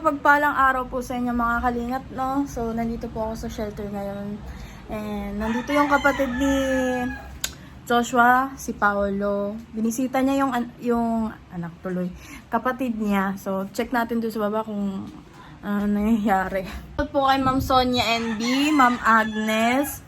mapagpalang araw po sa inyo mga kalingap, no? So, nandito po ako sa shelter ngayon. And nandito yung kapatid ni Joshua, si Paolo. Binisita niya yung anak tuloy, kapatid niya. So, check natin doon sa baba kung ano nangyayari. Ito po kay Ma'am Sonia NB, Ma'am Agnes,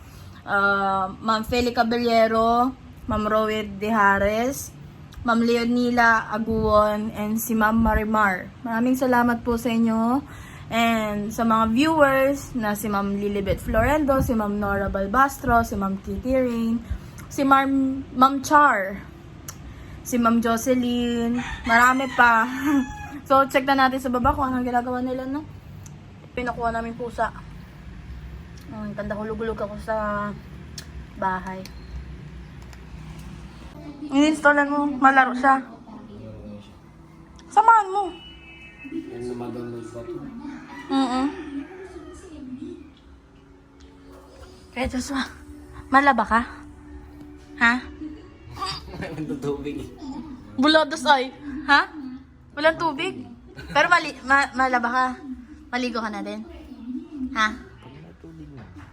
Ma'am Feli Caballero, Ma'am Rowed De Hares, Ma'am Leonila Aguon, and si Ma'am Marimar. Maraming salamat po sa inyo. And sa mga viewers na si Ma'am Lilibet Florendo, si Ma'am Nora Balbastro, si Ma'am Kitty Rain, si Ma'am Char, si Ma'am Jocelyn, marami pa. So, check na natin sa baba kung anong ginagawa nila, no? Pinakuha namin pusa. Tanda hulog-hulog ako sa bahay. Inistallan mo, malaro siya. Samahan mo. Yan na mag-download pa ito. Kaya Joshua, malaba ka? Ha? Walang tutubig eh. Bulados ay. Ha? Walang tubig? Pero malaba ka. Maligo ka na din. Ha?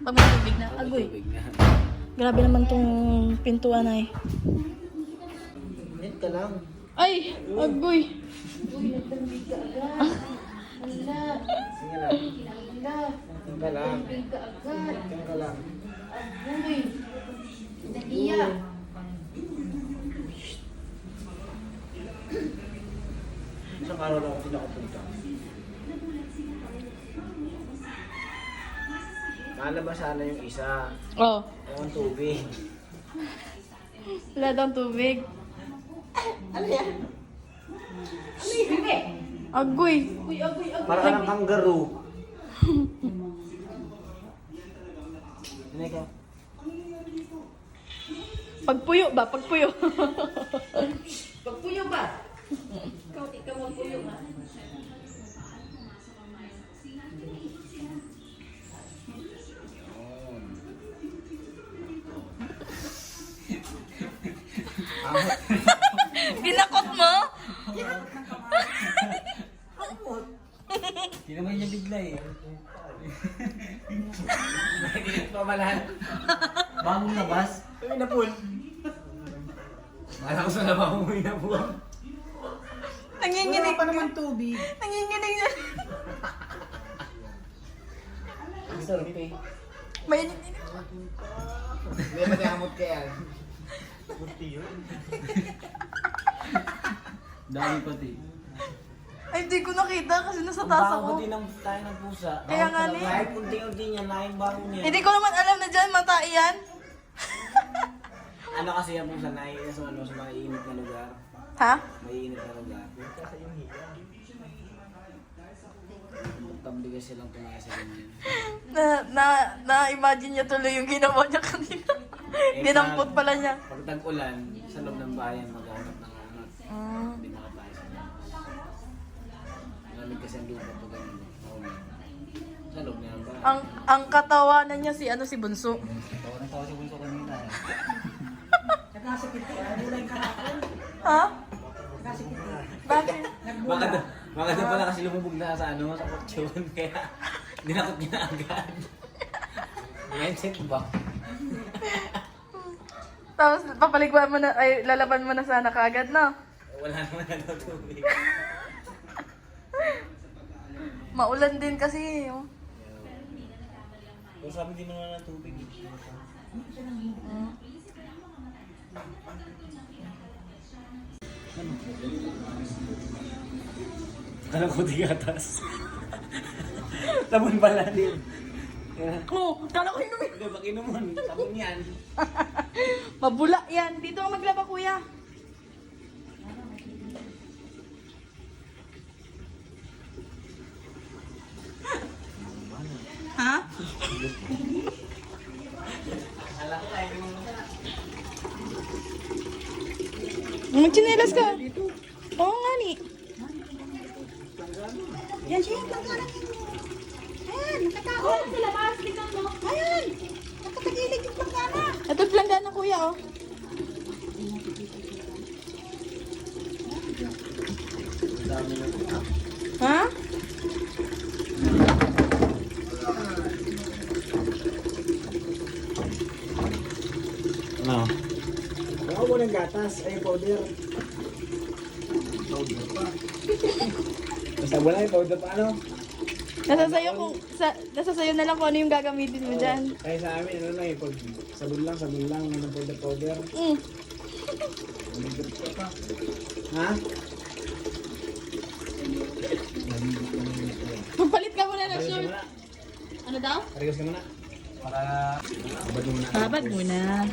Pag may tubig na. Agoy. Tubig na. Grabe naman tong pintuan ay. Net ka lang. Ay! Agoy! Sige lang. Tingin ka lang. Tingin ka lang. Isang araw lang ako pinakapunta. Malabas sana yung isa. Oh. Yung tubig. Wala daw tubig. Ano yan? Agoy! Para ka ng kangaroo. Ano ka? Pagpuyo ba? Pagpuyo. Pagpuyo ba? Ikaw magpuyo ba? Ginakot mo? Hindi naman niya bigla eh. Nakikinig pa malahan. Bagong labas. Uy na pool. Mahala ko sa labang umuwi na pool. Nanginginig. Wala pa naman tubig. Nanginginig na. Ang sarap eh. May Hindi ba nakamot ka yan? Kunti yun. Dami pati. Ay, hindi ko nakita kasi nasa taas ako. Ang bago tayo ng pusa. Kaya nga ni. Kahit kunti-kunti niya, laking bago niya. Hindi ko naman alam na dyan, mata yan. Ano kasi yung pusa na sa ano, sa mga iinit na lugar. Ha? May init na lugar. Kasi yung higa. Tabligas silang tumaya sa ganyan. Na-imagine niya tuloy yung ginawa niya kanina. Ginampot pala niya. Pag tag-ulan, sa loob ng bayan maghanap ng anot. Mm. Hindi makatayo sa labas. Malamig kasi ang lupa pag ganun. Sa loob na ng bayan. Ang katawanan niya si Bunso. Tawa si Bunso kanina eh. Nagkasakit ka. Bulay ka na. Ha? Nagkasakit ka. Bakit? Baka doon pala kasi lumubog na sa ano, sa kutsyon. Kaya dinakot niya na agad. Mindset ba? Tapos papaligwan mo na, ay lalaban mo na sana kagad, no? Wala naman na tubig. Maulan din kasi. Oh. Kung sabi di mo naman ng tubig. Alam ko di gatas. Sabon pala din. Oh, kala ko inumin. Hindi, bak inuman. Sabon yan. Mabula yan. Dito ang maglaba, kuya. Ha? Alam ko tayo mo na. Magchinelas ka. Oo nga ni. Yan siya yung pagkanak. Ayan, nakatawag sa labas. Tignan mo. Ayan, nakatagilid yung pagkanak. Ito planggana, kuya, oh. Ha? Gatas, ay powder. Powder pa. Basta wala yung powder pa ano? Nasa sayo na lang kung ano yung gagamitin mo dyan. Ay sa amin, ano lang yung sabon lang, ng powder. Powder pa. Ha? Magpalit ka muna ng Parigos ka short. muna. Ano daw? Parigos ka muna. Para abad mo muna. Babad muna.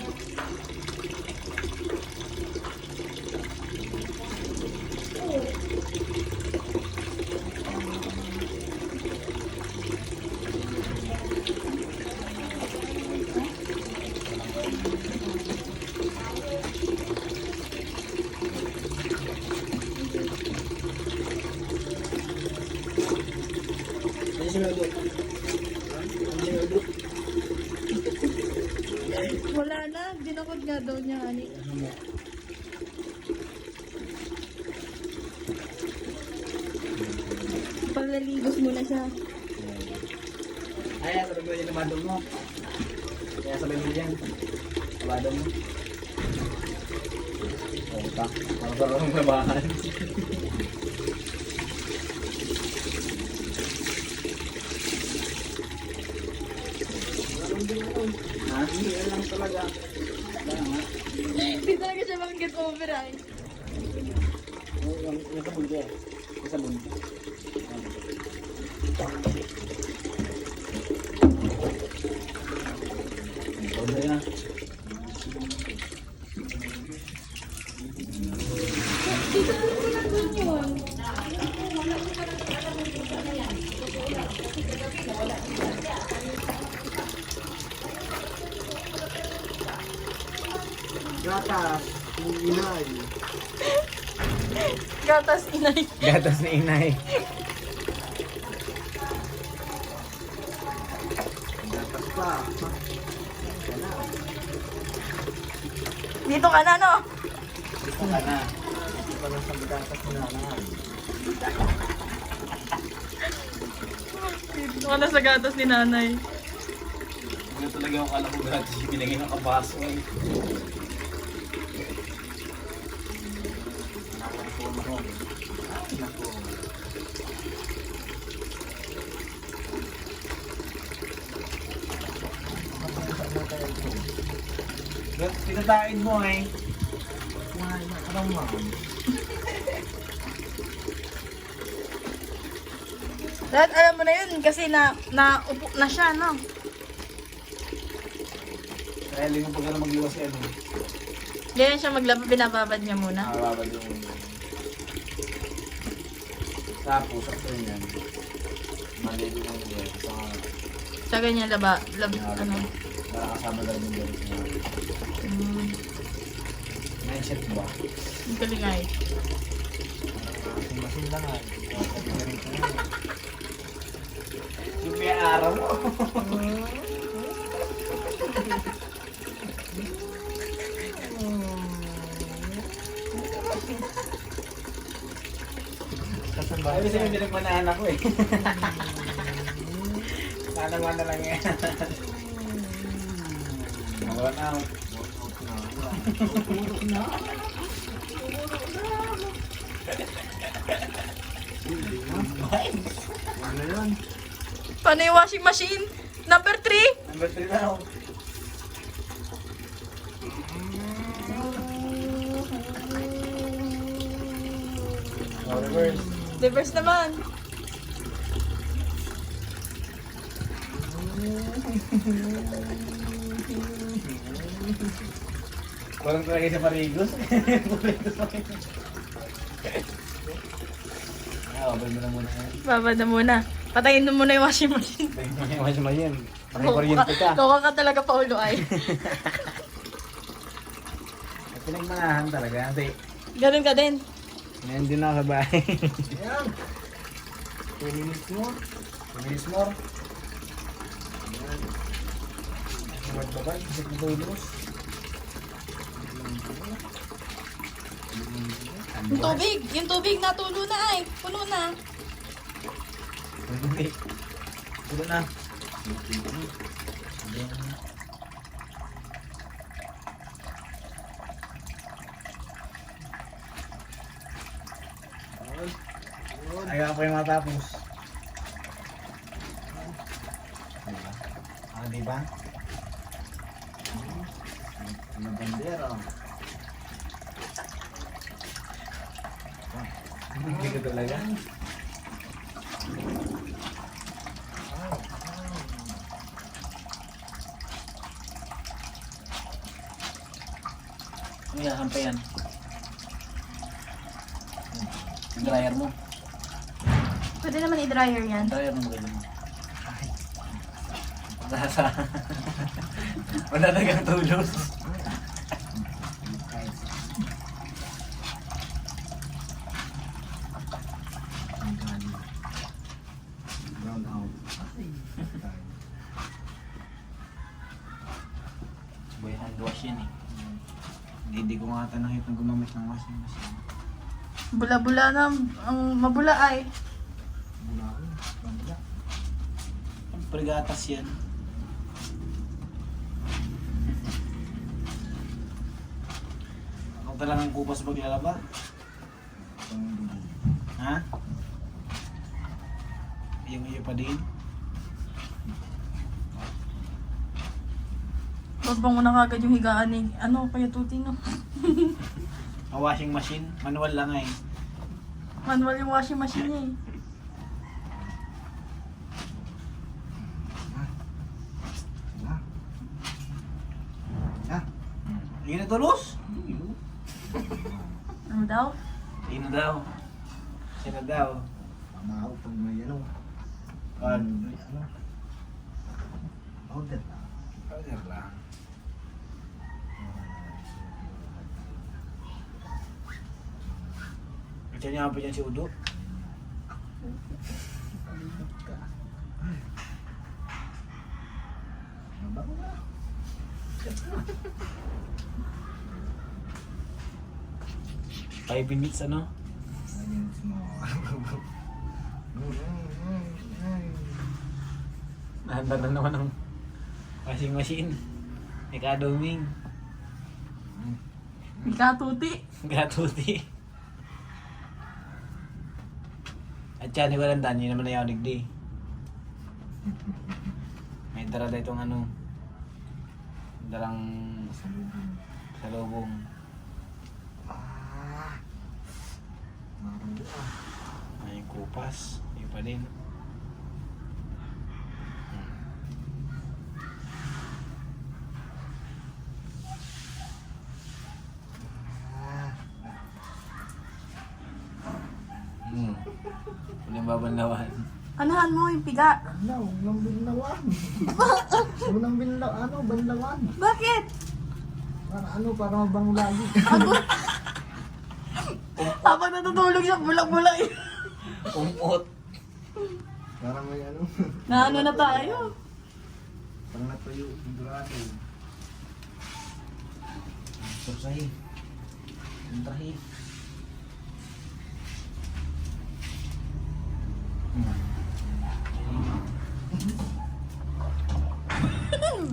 Ano si Meldo? Ano si Meldo? Wala na. Dinakot nga daw niya, ani. Paglaligos muna siya. Ay, sabay mo yung namadong mo. Kaya sabay mo yan. Namadong mo. Oo pa. Parang sarap ng labahan. Ha? Hindi, yan lang talaga. Wala nga. Hindi talaga siya makag-get over, ay. Yung sabon ko. Yung sabon. Powder na. Dito po ko yun. Gatas. Inay. Gatas inay. Gatas na inay. Gatas pa. Dito ka na, no? Gusto ka na. Gusto ka na sa gatas na naman. Dito ka na sa gatas ni nanay. Ano talaga yung kala ko gatas yung pinagay ng kabaso eh. Tinatain mo eh. Anong ma'am? Lahat alam mo na yun kasi naupo na siya, no? Kaya lingon pag na mag-iwas yan. Ganyan siya maglaba, binababad niya muna. Nakababad yung tapos, sakto yan. Maligo mo yun. Sa ganyan ano? Para kasama lang yung galit niya. Mindset ba? Ang galing ay. Masin lang ay. Yung may araw mo. Ay, kasi may pinagmanahan ako eh. Sana lang yan. One out. Ano yun? Paano yung washing machine? Number 3? Number 3 na ako. Oh, reverse. Reverse naman. Walang talaga sa Parigos. Babad mo na muna yan. Babad na muna. Patayin mo muna yung washing machine. Mas mayan. Paki-kuryente ka. Loka ka talaga, Paulo ay. Pinagmanahan talaga. Kasi, Ganun ka din. ngayon din ako sa bahay. Ayan. 2 minutes more. 2 minutes more. Ayan. Magbabay. Kasi kutulos. Yung tubig natulo na ay. Puno na. Hindi. Tulo na. Ayaw pa yung matapos. Diba? Ah, diba? Ano bandera? Hindi ka talaga. Ano yan? Hampa yan? Yung dryer mo. Pwede naman i-dryer yan. Dryer mo maganda mo. Nasa. Wala na kang tulos. Brown out. Boy, hand wash yan eh. Hindi ko nga tanahit na gumamit ng washing machine. Bula-bula na. Ang mabula ay. Siyempre gatas yan. Ako talagang kupas maglalaba. Ha? Yung iyo pa din. Huwag bang muna kagad yung higaan ni, ano, kaya tuti no? A washing machine, manual lang eh. Manual yung washing machine niya eh. Hindi na tulos? Ano daw? Hindi na daw. Siya na daw. Pamahaw pag may ano. Pag May ano. Powder na. powder lang. Ito niya pa dyan si Udo. Mabago na. 5 minutes ano? Ayun mo. Nahanda na naman ang washing machine. Ikaduming. Ikatuti. Gatuti. At siya ni walang dani naman na yaw digdi. May dara da itong ano. Darang salubong. May kupas. Yung pa din. Walang babanlawan. Anahan mo yung piga. Ano, unang binlawan. Unang binlawan, ano, banlawan. Bakit? Para ano, para mabang lagi. Habang natutulog siya, bulak-bulak eh. Umot. Para may ano. Na ano na tayo? Parang natuyo, sigurado. Sursahi. Entrahi.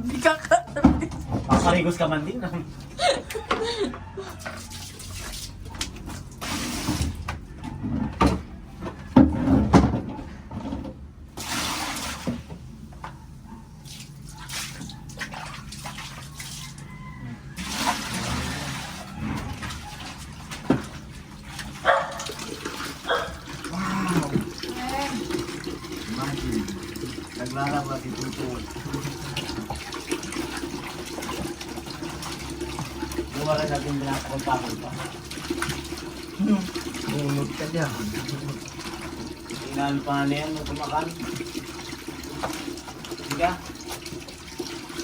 Biga ka. Pakarigos ka man din. Imagine. Naglalaba si Tuto. Lumaran natin binakapagpapag pa. Unod ka dyan. Inaano pa nga niyan, tumakan. Sige.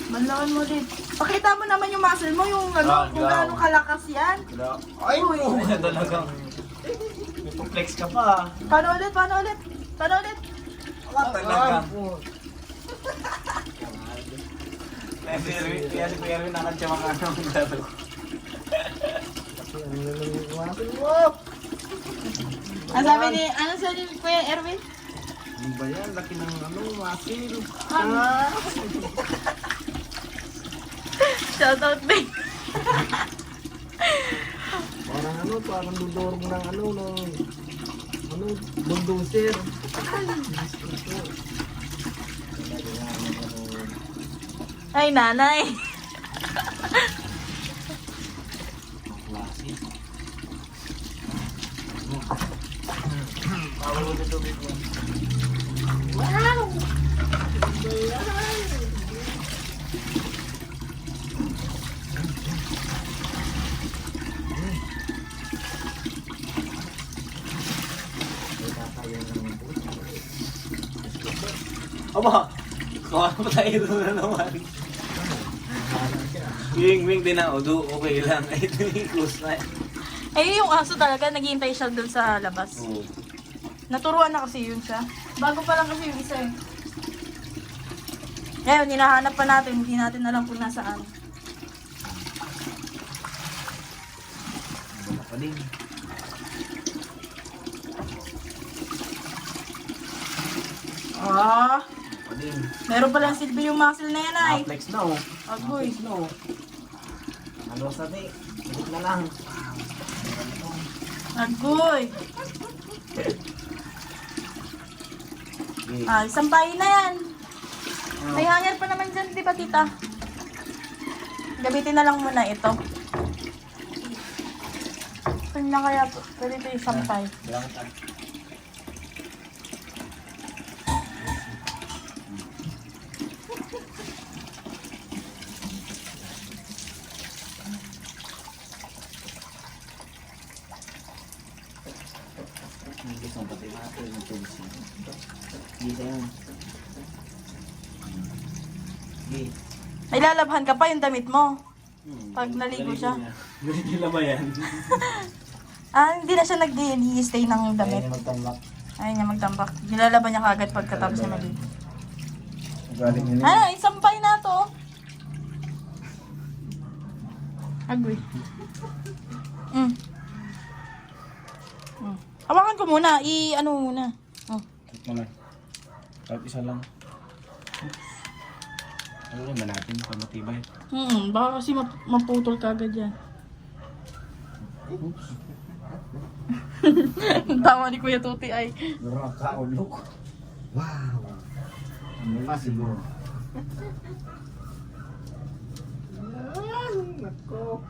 Banlawan mo din. Pakita mo naman yung muscle mo, yung ano, Ah, kung grabe. gaano kalakas yan. Ay, Uy. oo nga talagang. May flex ka pa. Paano ulit? Paano ulit? Paano ulit? Talaga. Kaya si Kuya Erwin nakadya mga ano ang laro. Kasi ano na lang yung iwasan mo. Ano sabi ni, ano sabi ni Kuya Erwin? Ano ba yan? Laki ng ano, masil. Shoutout babe. Parang ano, parang dudurog ng ano, no. Ano, bulldozer. Ay, nanay. Klase. Bawal mo sa tubig mo. Aba! Kuha pa tayo doon na naman. Wing din na, okay lang. Ito yung close na. Eh, yung aso talaga, naghihintay siya dun sa labas. Oo. Naturuan na kasi yun siya. Bago pa lang kasi yung isa eh. Ngayon, hinahanap pa natin. Hindi natin alam kung nasaan. Wala pa din. Ah, Pa din. meron palang silbi yung muscle na yan ay. Flex na oh. Agoy. Flex na oh. Ano sabi? Ulit na lang. Agoy. Okay. Ah, isang pahi na yan. May hanger pa naman dyan, di ba tita? Gamitin na lang muna ito. Saan na kaya po? Pwede ito yung sampay. Bilangan. Gusto mo pati natin yung tubig siya. Dito yan. Okay. May lalabhan ka pa yung damit mo. Pag naligo siya. Naligo ba yan? Ah, hindi na siya nag-stay ng damit. Ayaw niya magtambak. Ayaw niya magtambak. Nilalaban niya kagad pagkatapos niya maligo. Galing yun Ah, isampay na to. Agoy. Mm. Mm. Hawakan ko muna. I-ano mo muna. Oh. Check mo na. Kahit isa lang. Ano naman natin para matibay? Baka kasi maputol kagad yan. Oops. Tawa ni Kuya Tuti ay. Meron ang kaulok. Wow. Impossible. Nako.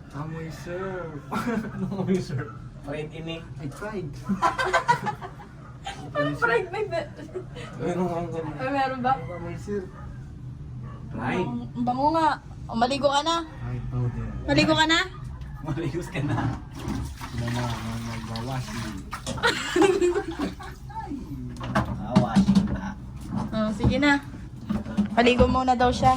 Amoy sir. Ano mo yung sir? Friend ini. I tried. Pregnant na. Meron ang ganun. Ay, meron ba? Amoy sir. Right. Ang bango nga. O, maligo ka na. Ay, powder. Maligo ka na? Maligos ka na. Mama, magbawashi. Washing na. Oh, sige na. Maligo muna daw siya.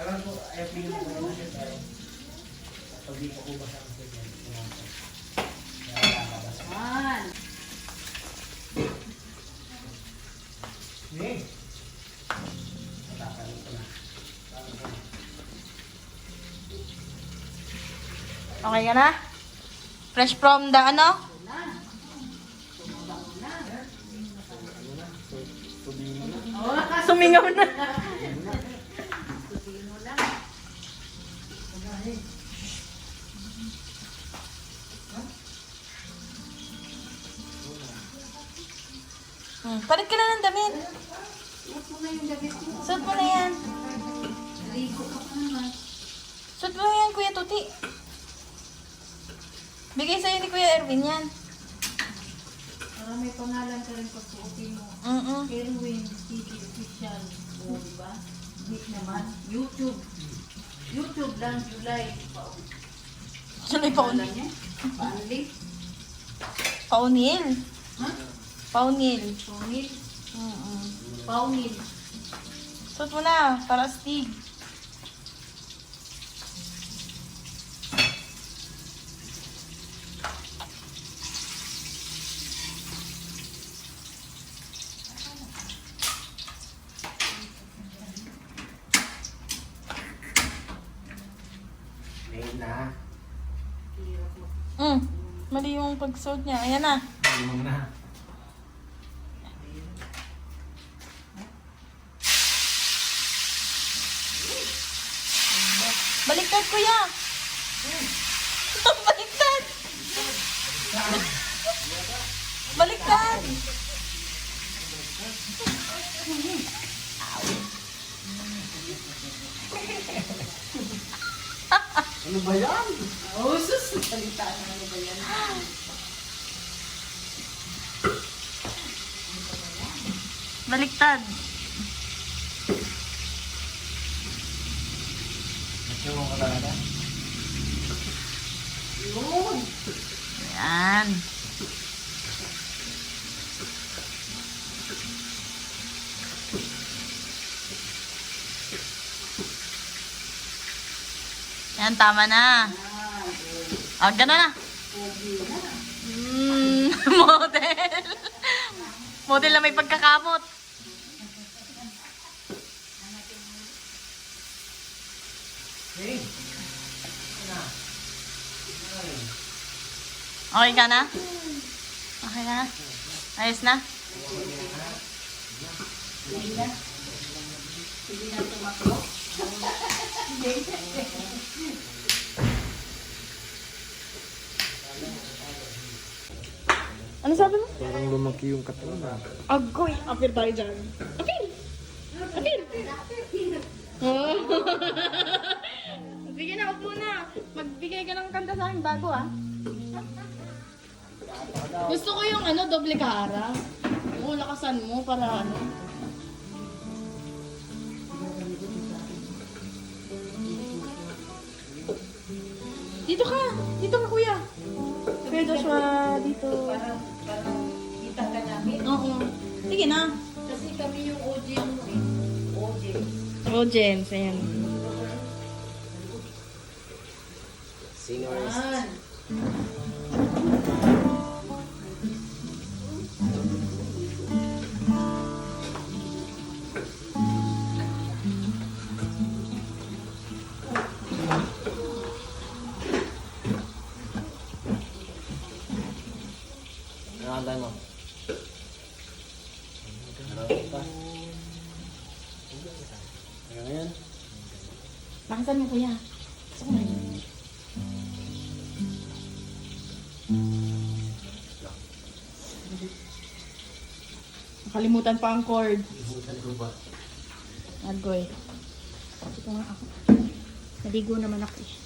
Meron po, ayaw pingin mo naman siya tayo. Pag di pa kubas ang siya. Hindi. Matakalit ko na. Okay ka na? Fresh from the ano? Sumingaw na. Palit ka na ng damit. Suot mo na yung damit mo. Suot mo na yan. Ligo ka pa naman. Suot mo na yan, Kuya Tuti. Bigay sa'yo ni Kuya Erwin yan. Para may pangalan ka rin pag suotin mo. Mm-mm. Erwin TV Official. O, diba? Nick naman. YouTube. YouTube lang, July. July Paunil. Pangalan niya? Paanli? Paunil. Ha? Paunil. Paunil? Mm-mm. Paunil. Suot mo na, para astig. Ngayon na. Mali yung pagsuot niya. Ayan na. Limang na. Baliktad, Kuya. Baliktad. Baliktad. Ano ba yan? Oh, sus! Salita na ano ba yan? Baliktad. Nagsulong ka talaga? Yun! Ayan. Ayan, tama na. Ah, gano'n na. Model. Model na may pagkakamot. Hey! Okay ka na? Okay ka na? Ayos na? Ano sabi mo? Parang lumaki yung katawan. Agoy! Apir tayo dyan. Apir! Apir! Oh. Sige na, upo na. Magbigay ka ng kanta sa akin bago ah. Gusto ko yung ano, doble kara. Oo, lakasan mo para ano. Dito ka! Dito ka, kuya! Kuya Joshua, dito. Parang kita ka namin. Oo. Sige na. Kasi kami yung audience mo eh. Audience. Oh, James, ayan. Seniorist. Yan. Nakakantay mo. Hanggang ngayon. Lakasan mo, kuya. Gusto ko na yun. Nakalimutan pa ang chord. Agoy. Ito nga ako. Naligo naman ako eh.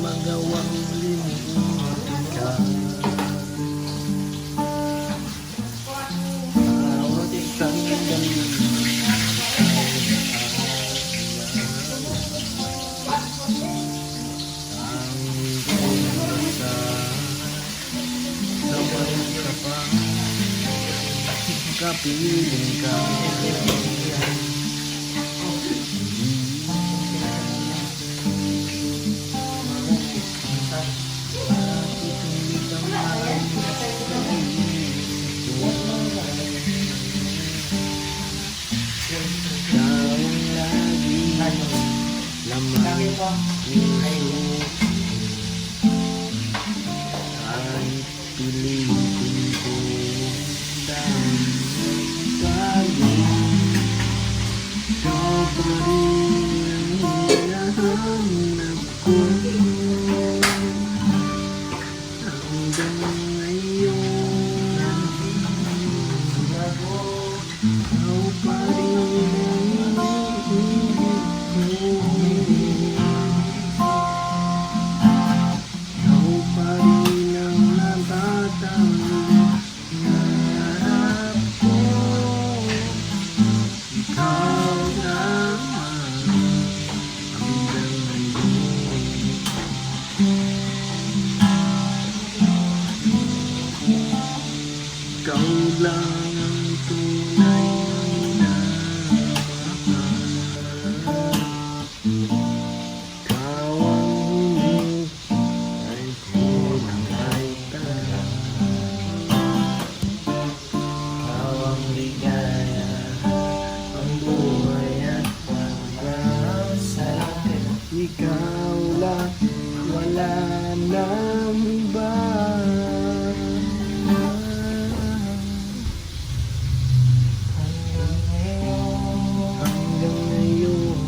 Magawang limutin ka. Awit kang galing. Kapiling ka. ikaw lang ang tunay na mahal. Ikaw ang himig ay kulay tala. Ikaw ang ligaya, ang buhay at pag-asa. Ikaw lang, wala nang iba. Hanggang ngayon,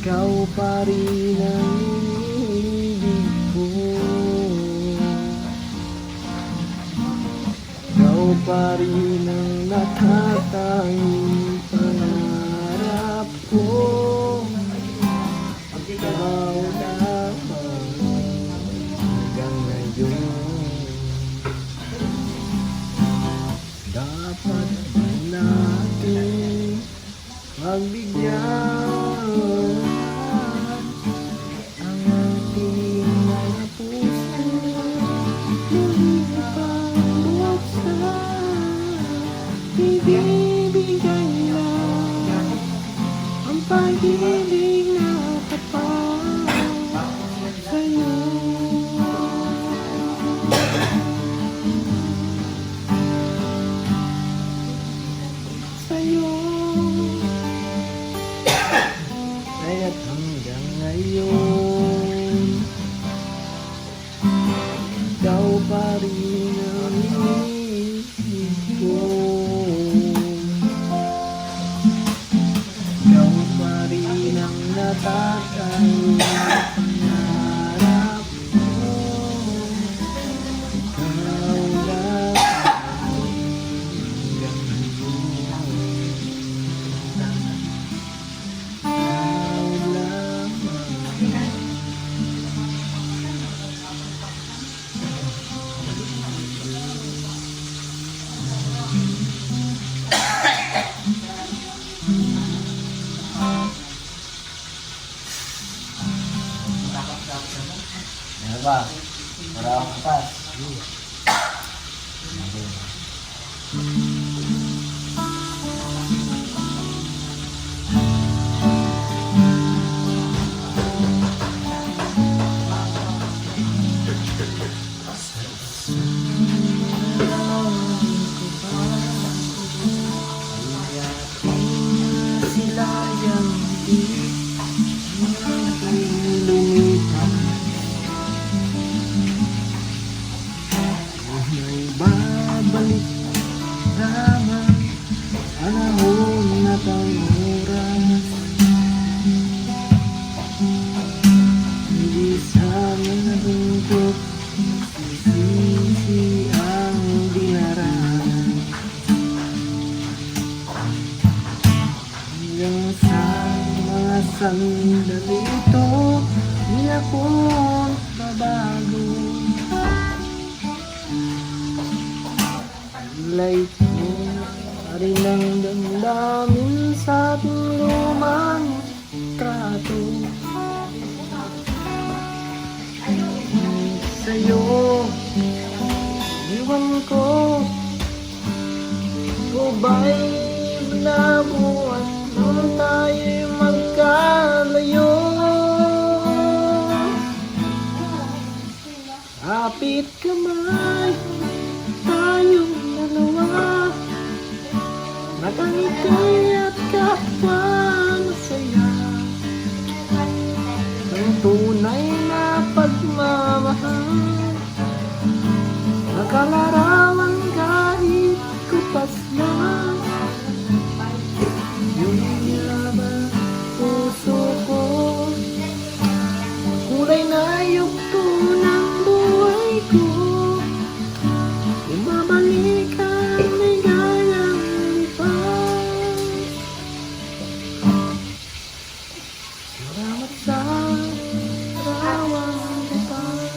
ikaw pa rin ang iniibig ko. Ikaw pa rin ang natatanging pangarap ko. Ikaw lamang hanggang ngayon. Dapat ba natin pagbigyan ang ating mga puso? Muli pang buksan, ibibigay lang ang pag-ibig na tapat sa'yo. Sa'yo. Kaya't hanggang ngayon, ikaw pa rin ang iniisip ko. Ikaw pa rin ang natatanging pangarap ko. Ikaw lang hanggang ngayon. Ikaw lamang. Ano ba? Para akong kapas. Sila yang di lumipad. May babalik lamang panahon at ang oras. Hindi sana nalungkot, sisi ang dinaraan. Hanggang sa mga sandali ito, di ako babago. Kulay ko pa rin ang damdamin sa ating lumang trato. Sa'yo, iwan ko, o ba'y malabo at nung tayo'y magkalayo? Kapit kamay, tayong dalawa, matangkay at kapwa masaya. Ang tunay na pagmamahal, nakalarawan kahit kupas lang. Yung laban puso ko, kulay na yugto ng buhay ko. Bumabalik ang ligayang lipad. Salamat sa arawang lipad.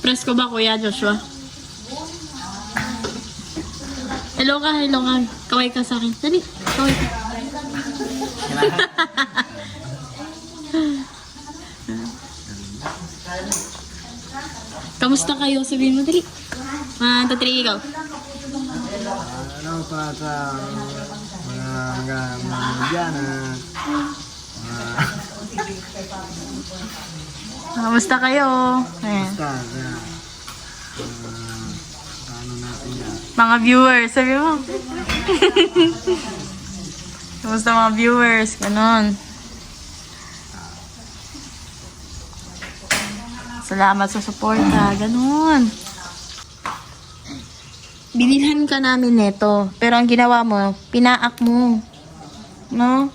Presko ba, Kuya Joshua? Hello ka, hello ka. Kaway ka sa akin. Dali, kaway ka. Kamusta kayo? Sabihin mo, dali. 1, 2, 3, ikaw. Ano pa sa mga media na Kamusta kayo? Ayan. basta ano natin yan. Mga viewers, sabi mo. Kamusta mga viewers? Ganon. Salamat sa suporta. Ganon. Binilhan ka namin neto. Pero ang ginawa mo, pinaak mo. No?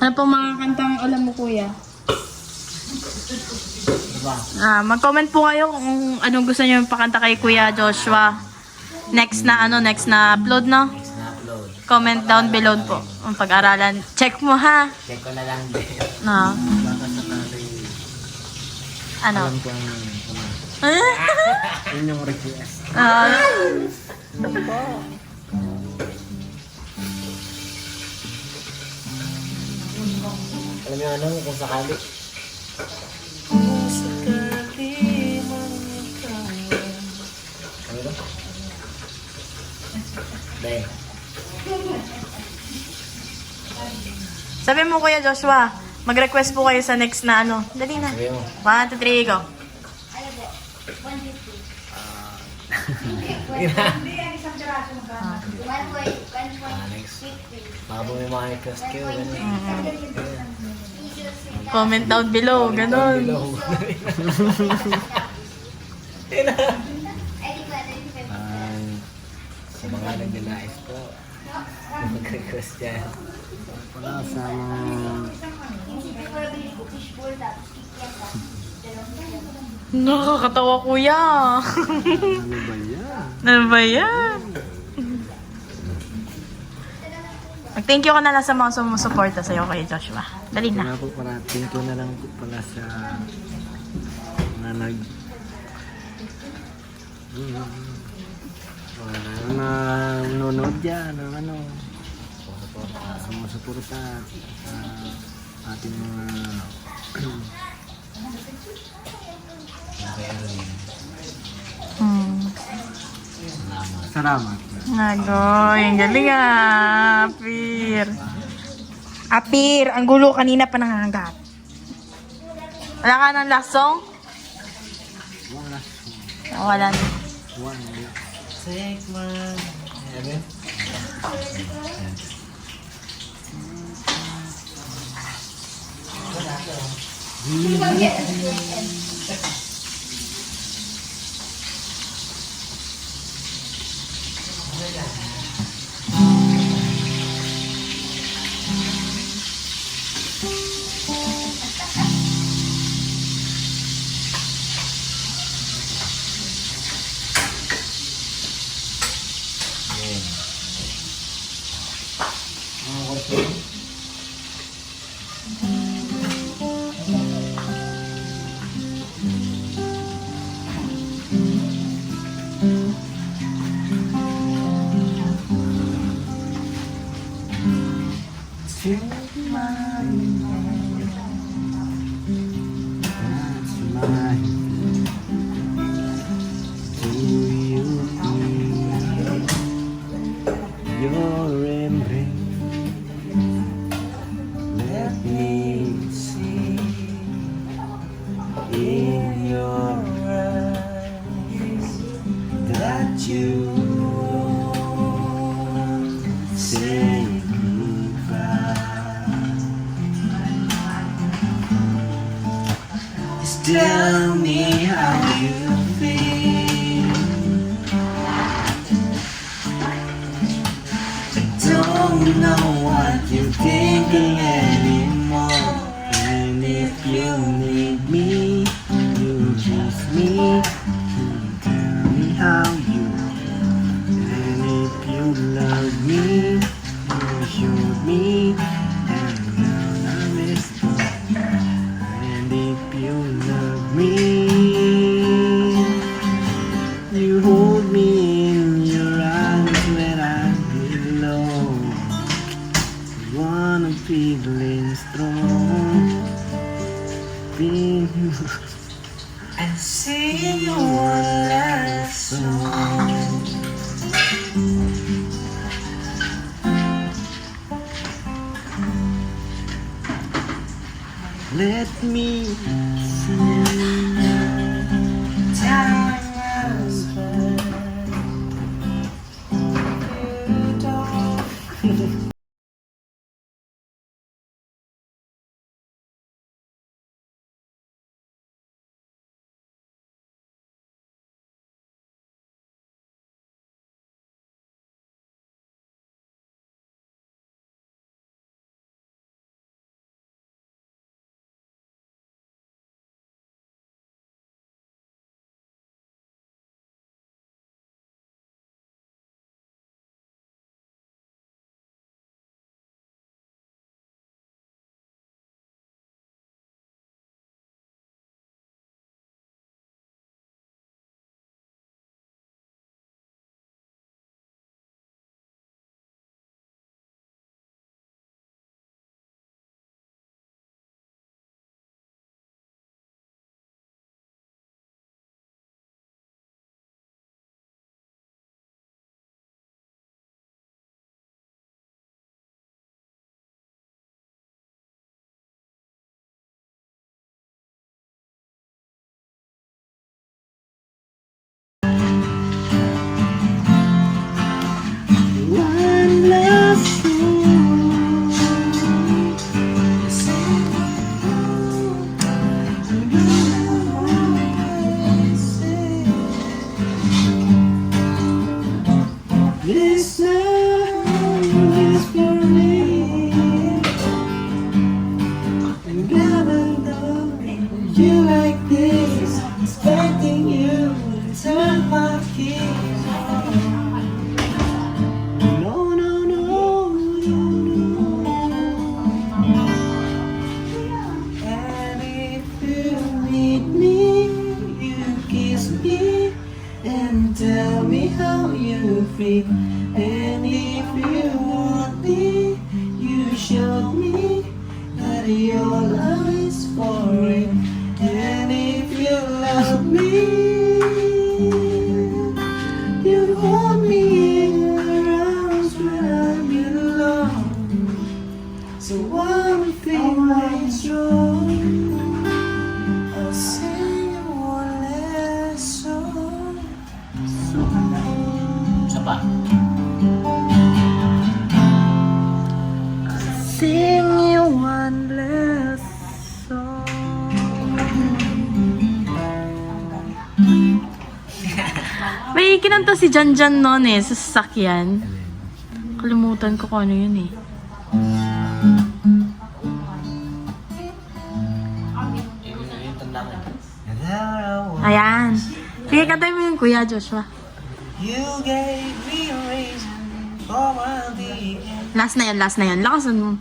Ano pong mga kantang alam mo, Kuya? Mag-comment po kayo kung anong gusto niyo pakanta kay Kuya Joshua. Next na upload, no? Na-upload. Comment down below po. Ang pag-aralan. Check mo, ha? Check ko na lang din. No. Baka sakali Ano? alam ko ang yun yung request. Alam niyo ano, kung sakali. Ano ba? Dahil. Sabi mo, Kuya Joshua, mag-request po kayo sa next na ano. Dali na. Sabi mo. 1, 2, 3, go. Next. Baka po may mga request kayo. Ganun. Comment down below. Ganon. Below. Sa mga nag-live po. Mag-request yan. Wala sa mga Nakakatawa, Kuya. ano ba yan? Ano ba yan? Mag-thank you ka na lang sa mga sumusuporta sa'yo, Kuya Joshua. Dali na. Wala po pala, thank you na lang po pala sa na nanonood dyan, ano, sumusuporta sa ating mga salamat. Nagoy, ang galing Apir. Apir, ang gulo kanina pa nangangagat. Wala ka ng last song? Wala. Wala na. Wala. Take my... Ano? Take my hand, that's my do you feel your embrace? Let me see in your eyes that you say tell me how you feel. I don't know what you're thinking anymore. And if you need me, you choose me. Sing one last song. Let me see. Time has passed. You don't. One last song. This song is for me. And never know you like this. Expecting you to turn my key. No, no, no, no, no. And if you need me, you kiss me and tell me how you feel. And if you want me, you show me that your love is for real. And if you love me, you hold me in your arms when I'm alone. So one thing is wrong. I'll sing you one last song. Sapa. I'll sing you one last song. May kinanta si Janjan noon eh, sa sasakyan. Kalimutan ko kung ano yun eh. Ayan. Sige, katay mo yung Kuya Joshua. You gave me a reason for my day. Last na yun. Lakasan mo.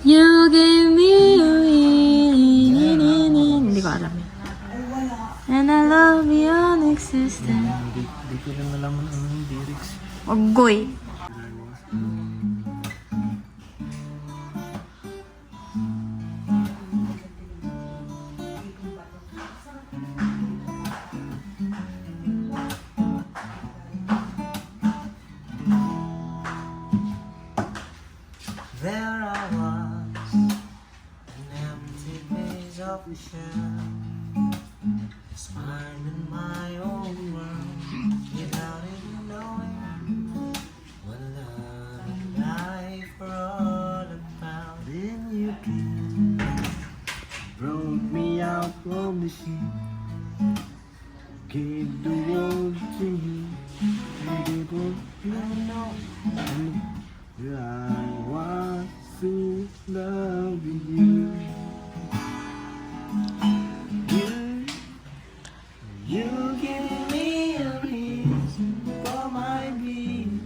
You gave me a reason. Hindi ko alam yun. And I love beyond existence. Hindi ko rin nalaman ang lyrics. Ogoy. There I was, an empty page of a shell, just minding my own world, without even knowing what love and life are all about. Then you came, brought me out from the sea, gave the world to me, and it was you. I want to love you. You give me a reason for my being,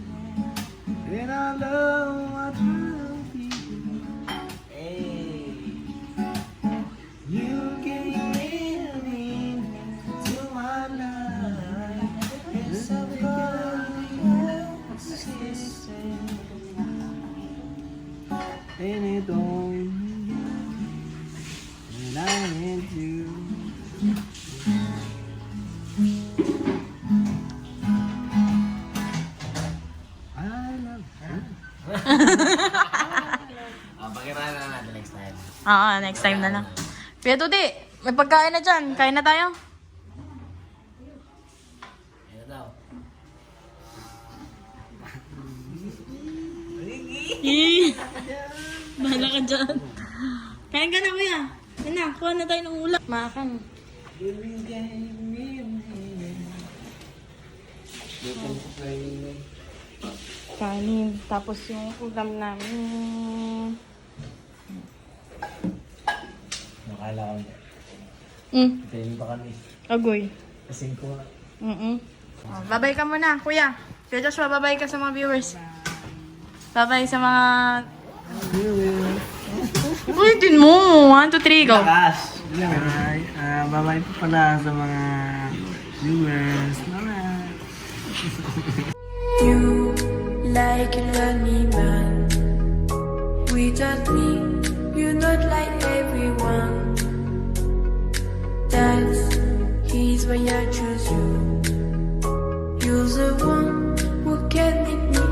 and I love what I feel. Hey, you give me a meaning to my life. It's a good system. And it don't Next time na lang. Kuya Tudi, may pagkain na dyan. Kain na tayo. Bahala ka dyan. Kain ka na, kuya. Yan na, kuha na tayo ng ulam. Makan. Kanin. Tapos yung ulam namin. Nakala ko niya. Tayo ba kami? Agoy. Kasing ko. Babay ka muna, kuya. Kuya Joshua, babay ka sa mga viewers. Babay sa mga... Uy, din mo. 1, 2, 3, go. Lakas! Babay po pala sa mga viewers. Bye-bye! You like a lonely man without me, you're not like